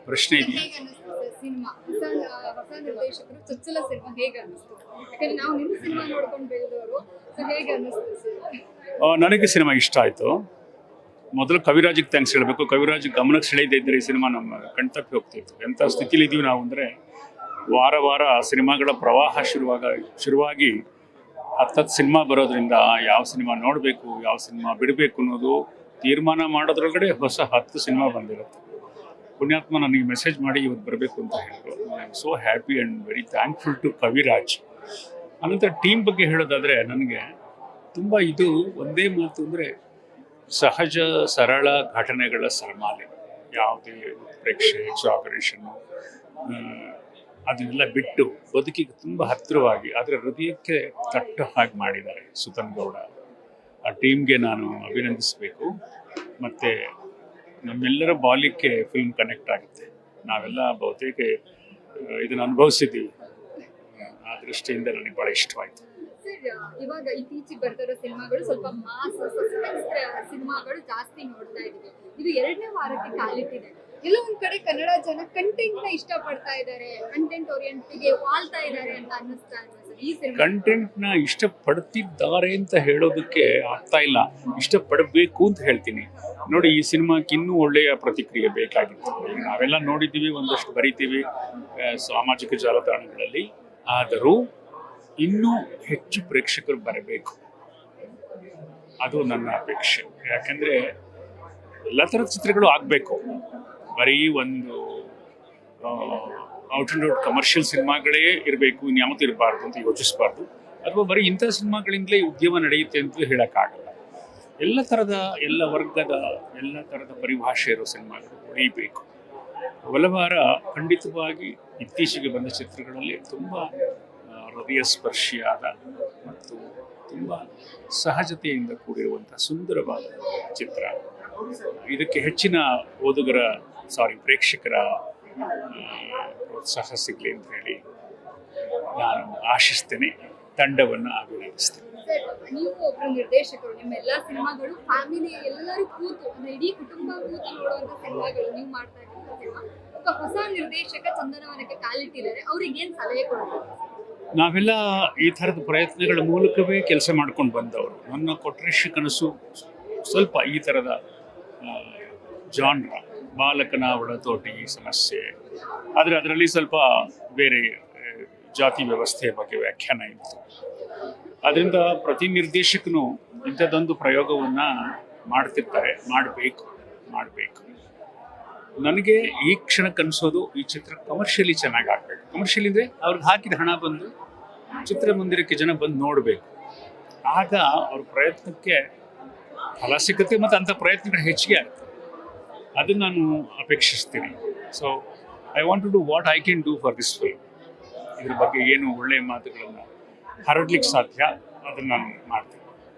ಪ್ರಶ್ನೆ ಸರ್ ಇದೆಯಾ? ಹೇಗೆ ಅನ್ನಿಸ್ತು ಸರ್ ಸಿನಿಮಾ ಹೊಸ ನಿರ್ದೇಶಕರು ಚೊಚ್ಚಲ ಸಿನಿಮಾ ಹೇಗೆ ಅನ್ನಿಸ್ತು? ಯಾಕಂದ್ರೆ ನಾವು ನಿಮ್ಮ ಸಿನಿಮಾ ನೋಡ್ಕೊಂಡು ಬೆಳೆದವರು. ಸೊ ಹೇಗೆ ಅನ್ನಿಸ್ತು ಸರ್? ನನಗೆ ಸಿನಿಮಾ ಇಷ್ಟ ಆಯಿತು. ಮೊದಲು ಕವಿರಾಜಿಗೆ ಥ್ಯಾಂಕ್ಸ್ ಹೇಳಬೇಕು. ಕವಿರಾಜ್ ಗಮನಕ್ಕೆ ಸೆಳೆಯದೇ ಇದ್ದರೆ ಈ ಸಿನಿಮಾ ನಮ್ಮ ಕಣ್ತಪ್ಪಿ ಹೋಗ್ತಿತ್ತು. ಎಂಥ ಸ್ಥಿತಿಲಿ ಇದ್ದೀವಿ ನಾವು ಅಂದರೆ, ವಾರ ವಾರ ಸಿನಿಮಾಗಳ ಪ್ರವಾಹ ಶುರುವಾಗಿ 10 ಸಿನಿಮಾ ಬರೋದ್ರಿಂದ ಯಾವ ಸಿನಿಮಾ ನೋಡಬೇಕು, ಯಾವ ಸಿನಿಮಾ ಬಿಡಬೇಕು ಅನ್ನೋದು ತೀರ್ಮಾನ ಮಾಡೋದ್ರೊಳಗಡೆ ಹೊಸ 10 ಸಿನಿಮಾ ಬಂದಿರುತ್ತೆ. ಪುಣ್ಯಾತ್ಮ ನನಗೆ ಮೆಸೇಜ್ ಮಾಡಿ ಇವತ್ತು ಬರಬೇಕು ಅಂತ ಹೇಳಿದ್ರು. I am so happy and very thankful to Kaviraj. ಅನಂತರ ಟೀಮ್ ಬಗ್ಗೆ ಹೇಳೋದಾದರೆ, ನನಗೆ ತುಂಬ ಇದು ಒಂದೇ ಮಾತು ಅಂದರೆ, ಸಹಜ ಸರಳ ಘಟನೆಗಳ ಸರಮಾಲೆ. ಯಾವುದೇ ಪ್ರೇಕ್ಷೆ ಎಕ್ಸಾಗರೇಷನ್ನು ಅದನ್ನೆಲ್ಲ ಬಿಟ್ಟು ಬದುಕಿಗೆ ತುಂಬ ಹತ್ತಿರವಾಗಿ ಅದರ ಹೃದಯಕ್ಕೆ ತಟ್ಟ ಹಾಗೆ ಮಾಡಿದ್ದಾರೆ ಸುತನ್ ಗೌಡ. ಆ ಟೀಮ್ಗೆ ನಾನು ಅಭಿನಂದಿಸಬೇಕು. ಮತ್ತು ನಮ್ಮೆಲ್ಲರ ಬಾಲ್ಯಕ್ಕೆ ಫಿಲ್ಮ್ ಕನೆಕ್ಟ್ ಆಗುತ್ತೆ. ನಾವೆಲ್ಲ ಬಹುತೇಕ ಇದನ್ನು ಅನುಭವಿಸಿದ್ದೀವಿ. ಆ ದೃಷ್ಟಿಯಿಂದ ನನಗೆ ಭಾಳ ಇಷ್ಟವಾಯಿತು. ಸರ್ ಇವಾಗ ಇತ್ತೀಚೆಗೆ ಬರ್ತಿರೋ ಸಿನಿಮಾಗಳು ಸ್ವಲ್ಪ ಮಾಸ್ ಸಸ್ಪೆನ್ಸ್ ಸಿನಿಮಾಗಳು ಜಾಸ್ತಿ ನೋಡ್ತಾ ಇದೀವಿ. ಇದು 2ನೇ ವಾರಕ್ಕೆ ಕಾಲಿಟ್ಟಿದೆ. ಕೆಲವೊಂದ್ ಕಡೆ ಕನ್ನಡ ಜನ ಕಂಟೆಂಟ್ ನ ಇಷ್ಟಪಡ್ತಾ ಇದ್ದಾರೆ, ಕಂಟೆಂಟ್ ಓರಿಯೆಂಟ್ಗೆ ವಾಲ್ತಾ ಇದ್ದಾರೆ ಅಂತ ಅನ್ನಿಸ್ತಾ ಇದೆ ಸರ್ ಈ ಸಿನಿಮಾ. ಕಂಟೆಂಟ್ನ ಇಷ್ಟಪಡ್ತಿದ್ದಾರೆ ಅಂತ ಹೇಳೋದಕ್ಕೆ ಆಗ್ತಾ ಇಲ್ಲ, ಇಷ್ಟಪಡಬೇಕು ಅಂತ ಹೇಳ್ತೀನಿ. ನೋಡಿ, ಈ ಸಿನಿಮಾಕ್ಕೆ ಇನ್ನೂ ಒಳ್ಳೆಯ ಪ್ರತಿಕ್ರಿಯೆ ಬೇಕಾಗಿತ್ತು. ಈಗ ನಾವೆಲ್ಲ ನೋಡಿದ್ದೀವಿ, ಒಂದಷ್ಟು ಬರಿತೀವಿ ಸಾಮಾಜಿಕ ಜಾಲತಾಣಗಳಲ್ಲಿ. ಆದರೂ ಇನ್ನೂ ಹೆಚ್ಚು ಪ್ರೇಕ್ಷಕರು ಬರಬೇಕು, ಅದು ನನ್ನ ಅಪೇಕ್ಷೆ. ಯಾಕೆಂದರೆ ಎಲ್ಲ ಥರದ ಚಿತ್ರಗಳು ಆಗಬೇಕು. ಬರೀ ಒಂದು ಔಟ್ ಆ್ಯಂಡ್ ಔಟ್ ಕಮರ್ಷಿಯಲ್ ಸಿನಿಮಾಗಳೇ ಇರಬೇಕು, ಇನ್ಯಾವುದೂ ಇರಬಾರ್ದು ಅಂತ ಯೋಚಿಸಬಾರ್ದು. ಅಥವಾ ಬರೀ ಇಂಥ ಸಿನಿಮಾಗಳಿಂದಲೇ ಉದ್ಯಮ ನಡೆಯುತ್ತೆ ಅಂತ ಹೇಳೋಕ್ಕಾಗಲ್ಲ. ಎಲ್ಲ ಥರದ, ಎಲ್ಲ ವರ್ಗದ, ಎಲ್ಲ ಥರದ ಪರಿಭಾಷೆ ಇರೋ ಸಿನಿಮಾಗಳು ಉಳಿಯಬೇಕು. ಒಲವಾರ ಖಂಡಿತವಾಗಿ ಇತ್ತೀಚೆಗೆ ಬಂದ ಚಿತ್ರಗಳಲ್ಲಿ ತುಂಬ ಹೃದಯ ಸ್ಪರ್ಶಿಯಾದ ಮತ್ತು ತುಂಬ ಸಹಜತೆಯಿಂದ ಕೂಡಿರುವಂಥ ಸುಂದರವಾದ ಚಿತ್ರ. ಇದಕ್ಕೆ ಹೆಚ್ಚಿನ ಪ್ರೇಕ್ಷಕರ ಪ್ರೋತ್ಸಾಹ ಸಿಗಲಿ ಅಂತ ಹೇಳಿ ನಾನು ಆಶಿಸ್ತೇನೆ, ತಂಡವನ್ನು ಅಭಿನಂದಿಸ್ತೇನೆ. ನೀವು ಒಬ್ಬರು ನಿರ್ದೇಶಕರು, ನಿಮ್ಮ ಎಲ್ಲಾ ಸಿನಿಮಾಗಳು ಫ್ಯಾಮಿಲಿ ಎಲ್ಲರೂ ಕೂತು ಅಂದ್ರೆ ಇಡೀ ಕುಟುಂಬ ಕೂತು ನೋಡುವಂತ ಸಿನಿಮಾಗಳು ನೀವು ಮಾಡ್ತಾ ಇದ್ದೀರಾ ಸಿನಿಮಾ. ಒಬ್ಬ ಹೊಸ ನಿರ್ದೇಶಕ ಚಂದನವನಕ್ಕೆ ಕಾಲಿಟ್ಟಿದ್ದಾರೆ, ಅವ್ರಿಗೆ ಏನ್ ಸಲಹೆ ಕೊಡ್ತಾರೆ? ನಾವೆಲ್ಲ ಈ ಥರದ ಪ್ರಯತ್ನಗಳ ಮೂಲಕವೇ ಕೆಲಸ ಮಾಡ್ಕೊಂಡು ಬಂದವರು. ನನ್ನ ಕೊಟ್ರೇಶ ಕನಸು ಸ್ವಲ್ಪ ಈ ಥರದ ಜಾನ್ರ, ಬಾಲಕನ ಒಳತೋಟಿ ಸಮಸ್ಯೆ, ಆದರೆ ಅದರಲ್ಲಿ ಸ್ವಲ್ಪ ಬೇರೆ ಜಾತಿ ವ್ಯವಸ್ಥೆಯ ಬಗ್ಗೆ ವ್ಯಾಖ್ಯಾನ ಇತ್ತು. ಅದರಿಂದ ಪ್ರತಿ ನಿರ್ದೇಶಕನು ಇಂಥದ್ದೊಂದು ಪ್ರಯೋಗವನ್ನು ಮಾಡ್ತಿರ್ತಾರೆ. ಮಾಡಬೇಕು. ನನಗೆ ಈ ಕ್ಷಣ ಕನಸೋದು, ಈ ಚಿತ್ರ ಕಮರ್ಷಿಯಲಿ ಚೆನ್ನಾಗಿ ಆಗಬೇಕು. ಕಮರ್ಷಿಯಲಿ ಅಂದರೆ ಅವ್ರಿಗೆ ಹಾಕಿದ ಹಣ ಬಂದು ಚಿತ್ರಮಂದಿರಕ್ಕೆ ಜನ ಬಂದು ನೋಡಬೇಕು. ಆಗ ಅವ್ರ ಪ್ರಯತ್ನಕ್ಕೆ ಫಲ ಸಿಗುತ್ತೆ ಮತ್ತು ಅಂಥ ಪ್ರಯತ್ನಗಳು ಹೆಚ್ಚಿಗೆ ಆಗುತ್ತೆ. ಅದನ್ನು ನಾನು ಅಪೇಕ್ಷಿಸ್ತೀನಿ. So I want to do what I can do for this film. ಇದ್ರ ಬಗ್ಗೆ ಏನು ಒಳ್ಳೆಯ ಮಾತುಗಳನ್ನು ಹರಡ್ಲಿಕ್ಕೆ ಸಾಧ್ಯ ಅದನ್ನು ನಾನು ಮಾಡ್ತೀನಿ.